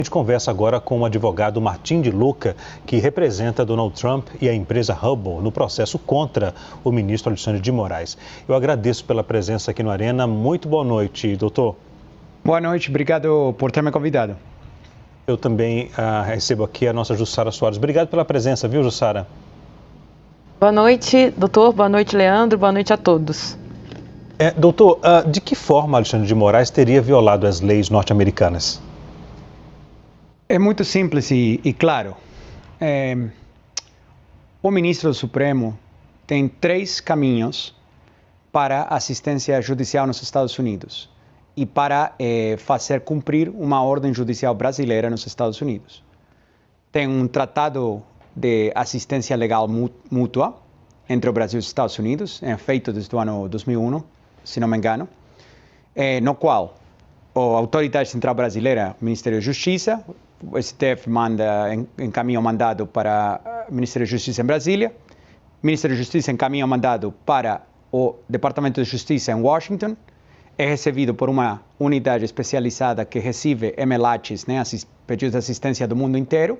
A gente conversa agora com o advogado Martim de Luca, que representa Donald Trump e a empresa Hubble no processo contra o ministro Alexandre de Moraes. Eu agradeço pela presença aqui no Arena. Muito boa noite, doutor. Boa noite, obrigado por ter me convidado. Eu também recebo aqui a nossa Jussara Soares. Obrigado pela presença, viu, Jussara? Boa noite, doutor. Boa noite, Leandro. Boa noite a todos. Doutor, de que forma Alexandre de Moraes teria violado as leis norte-americanas? É muito simples e claro. O ministro do Supremo tem 3 caminhos para assistência judicial nos Estados Unidos e para fazer cumprir uma ordem judicial brasileira nos Estados Unidos. Tem um tratado de assistência legal mútua entre o Brasil e os Estados Unidos, feito desde o ano 2001, se não me engano, no qual a Autoridade Central Brasileira, o Ministério da Justiça, o STF encaminha o mandado para o Ministério da Justiça em Brasília, o Ministério da Justiça encaminha o mandado para o Departamento de Justiça em Washington, é recebido por uma unidade especializada que recebe MLATs, pedidos de assistência do mundo inteiro,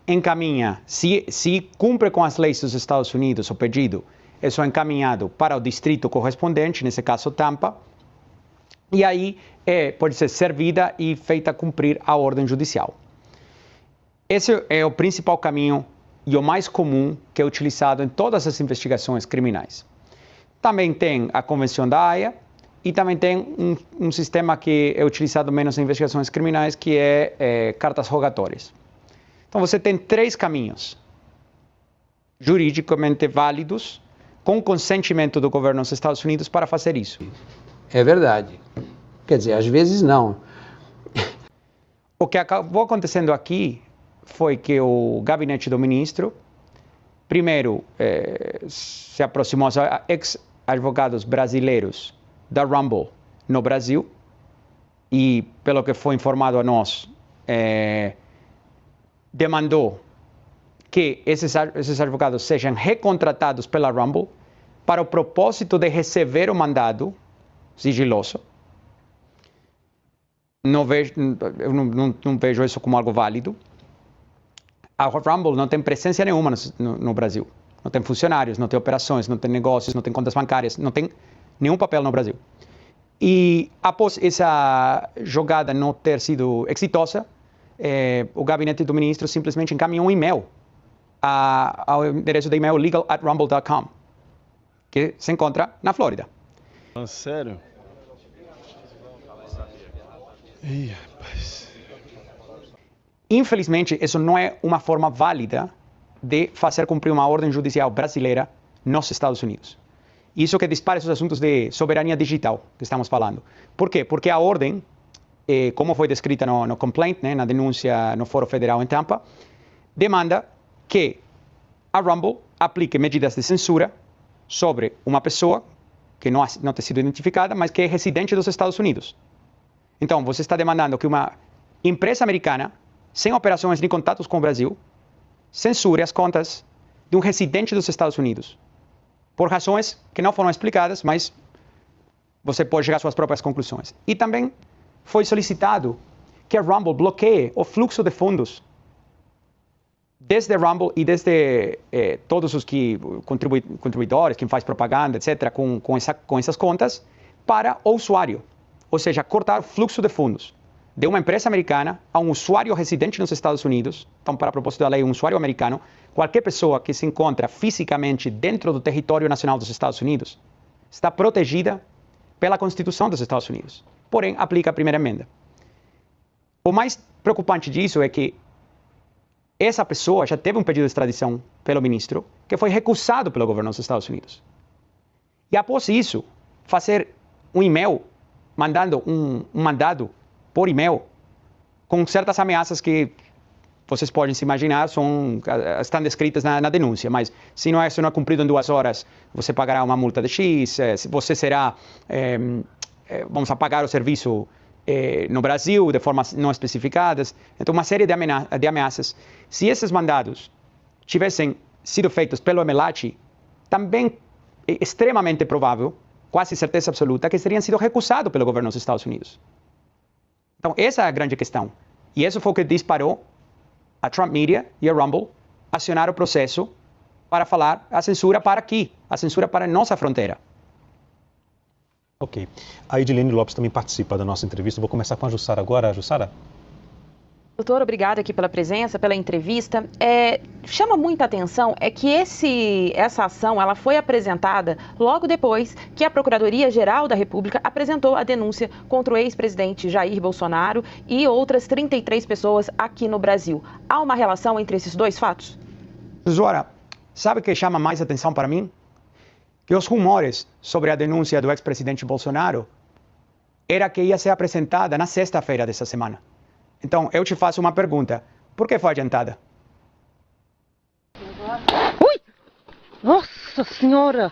encaminha, se cumpre com as leis dos Estados Unidos, o pedido é só encaminhado para o distrito correspondente, nesse caso Tampa, e aí pode ser servida e feita cumprir a ordem judicial. Esse é o principal caminho e o mais comum que é utilizado em todas as investigações criminais. Também tem a Convenção da Haia e também tem um sistema que é utilizado menos em investigações criminais, que é cartas rogatórias. Então você tem 3 caminhos juridicamente válidos com consentimento do governo dos Estados Unidos para fazer isso. É verdade. Quer dizer, às vezes não. O que acabou acontecendo aqui foi que o gabinete do ministro, primeiro, se aproximou a ex-advogados brasileiros da Rumble no Brasil e, pelo que foi informado a nós, demandou que esses advogados sejam recontratados pela Rumble para o propósito de receber o mandado sigiloso. Eu não vejo isso como algo válido. A Rumble não tem presença nenhuma no Brasil. Não tem funcionários, não tem operações, não tem negócios, não tem contas bancárias, não tem nenhum papel no Brasil. E após essa jogada não ter sido exitosa, o gabinete do ministro simplesmente encaminhou um e-mail ao endereço de e-mail legal@rumble.com, que se encontra na Flórida. Sério? Ih, rapaz. Infelizmente, isso não é uma forma válida de fazer cumprir uma ordem judicial brasileira nos Estados Unidos. Isso que dispara esses assuntos de soberania digital que estamos falando. Por quê? Porque a ordem, como foi descrita no complaint, na denúncia no Fórum Federal em Tampa, demanda que a Rumble aplique medidas de censura sobre uma pessoa que não tem sido identificada, mas que é residente dos Estados Unidos. Então, você está demandando que uma empresa americana, sem operações nem contatos com o Brasil, censure as contas de um residente dos Estados Unidos, por razões que não foram explicadas, mas você pode chegar às suas próprias conclusões. E também foi solicitado que a Rumble bloqueie o fluxo de fundos desde a Rumble e desde todos os contribuidores, quem faz propaganda, etc., com essas contas, para o usuário. Ou seja, cortar o fluxo de fundos de uma empresa americana a um usuário residente nos Estados Unidos. Então, para propósito da lei, um usuário americano, qualquer pessoa que se encontra fisicamente dentro do território nacional dos Estados Unidos, está protegida pela Constituição dos Estados Unidos. Porém, aplica a primeira emenda. O mais preocupante disso é que essa pessoa já teve um pedido de extradição pelo ministro, que foi recusado pelo governo dos Estados Unidos. E após isso, fazer um e-mail, mandando um mandado por e-mail, com certas ameaças que vocês podem se imaginar, estão descritas na denúncia, mas se não é cumprido em 2 horas, você pagará uma multa de X, você será, vamos pagar o serviço no Brasil de formas não especificadas. Então, uma série de ameaças. Se esses mandados tivessem sido feitos pelo MLAT, também é extremamente provável, quase certeza absoluta, que teriam sido recusados pelo governo dos Estados Unidos. Então, essa é a grande questão. E isso foi o que disparou a Trump Media e a Rumble acionar o processo para falar a censura para aqui, a censura para a nossa fronteira. Ok. A Edilene Lopes também participa da nossa entrevista. Vou começar com a Jussara agora. Jussara? Doutor, obrigada aqui pela presença, pela entrevista. Chama muita atenção que essa ação ela foi apresentada logo depois que a Procuradoria-Geral da República apresentou a denúncia contra o ex-presidente Jair Bolsonaro e outras 33 pessoas aqui no Brasil. Há uma relação entre esses dois fatos? Zora, sabe o que chama mais atenção para mim? Que os rumores sobre a denúncia do ex-presidente Bolsonaro era que ia ser apresentada na sexta-feira dessa semana. Então, eu te faço uma pergunta. Por que foi adiantada? Ui! Nossa Senhora!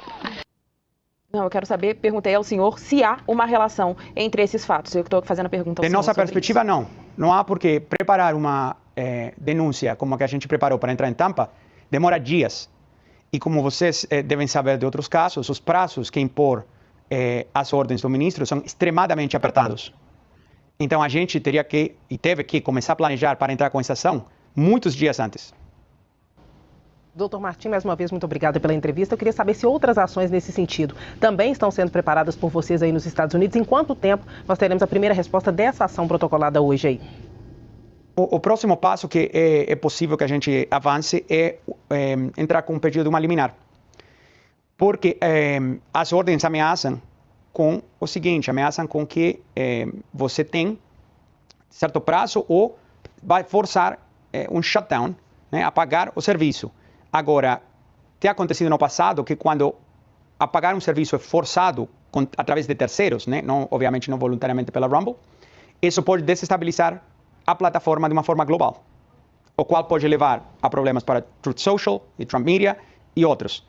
Não, eu quero saber, perguntei ao senhor se há uma relação entre esses fatos. Eu estou fazendo a pergunta ao senhor. De nossa perspectiva, isso. não. Não há porque preparar uma denúncia como a que a gente preparou para entrar em Tampa demora dias. E como vocês devem saber de outros casos, os prazos que impor as ordens do ministro são extremadamente apertados. Então a gente teria que e teve que começar a planejar para entrar com essa ação muitos dias antes. Doutor Martim, mais uma vez, muito obrigada pela entrevista. Eu queria saber se outras ações nesse sentido também estão sendo preparadas por vocês aí nos Estados Unidos. Em quanto tempo nós teremos a primeira resposta dessa ação protocolada hoje aí? O próximo passo que é possível que a gente avance é entrar com um pedido de uma liminar. Porque as ordens ameaçam com o seguinte, ameaçam com que você tem certo prazo ou vai forçar um shutdown, né, apagar o serviço. Agora, tem acontecido no passado que quando apagar um serviço é forçado através de terceiros, né, não, obviamente não voluntariamente pela Rumble, isso pode desestabilizar a plataforma de uma forma global, o qual pode levar a problemas para Truth Social e Trump Media e outros,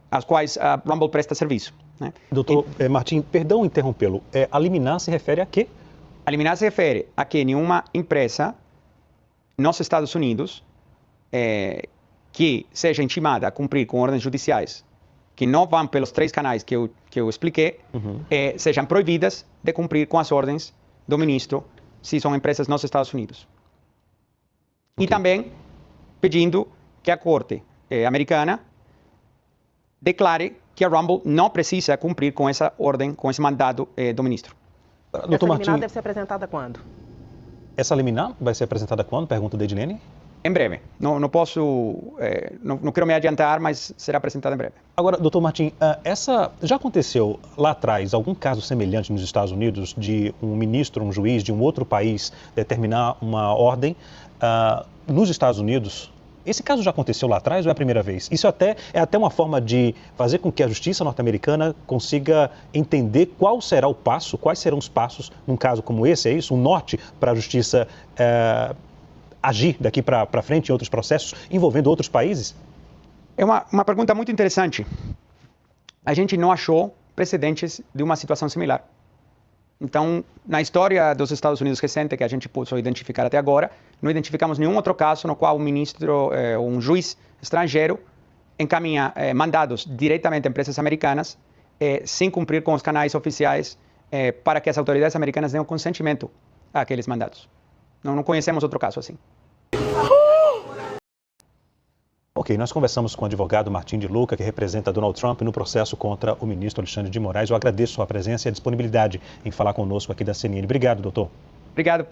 às quais a Rumble presta serviço. Né? Doutor Martim, perdão interrompê-lo. A liminar se refere a quê? A liminar se refere a que nenhuma empresa nos Estados Unidos que seja intimada a cumprir com ordens judiciais que não vão pelos 3 canais que eu expliquei, sejam proibidas de cumprir com as ordens do ministro se são empresas nos Estados Unidos. Okay. E também pedindo que a Corte americana declare que a Rumble não precisa cumprir com essa ordem, com esse mandado do ministro. Essa liminar deve ser apresentada quando? Essa liminar vai ser apresentada quando? Pergunta da Edilene. Em breve. Não posso, não quero me adiantar, mas será apresentada em breve. Agora, doutor Martim, já aconteceu lá atrás algum caso semelhante nos Estados Unidos de um ministro, um juiz de um outro país determinar uma ordem nos Estados Unidos? Esse caso já aconteceu lá atrás ou é a primeira vez? Isso é até uma forma de fazer com que a justiça norte-americana consiga entender quais serão os passos num caso como esse, é isso? Um norte para a justiça agir daqui para frente em outros processos envolvendo outros países? É uma pergunta muito interessante. A gente não achou precedentes de uma situação similar. Então, na história dos Estados Unidos recente, que a gente pôde identificar até agora, não identificamos nenhum outro caso no qual um ministro ou um juiz estrangeiro encaminha mandados diretamente a empresas americanas sem cumprir com os canais oficiais para que as autoridades americanas dêem o consentimento àqueles mandados. Não conhecemos outro caso assim. Ok, nós conversamos com o advogado Martim de Luca, que representa Donald Trump no processo contra o ministro Alexandre de Moraes. Eu agradeço a sua presença e a disponibilidade em falar conosco aqui da CNN. Obrigado, doutor. Obrigado.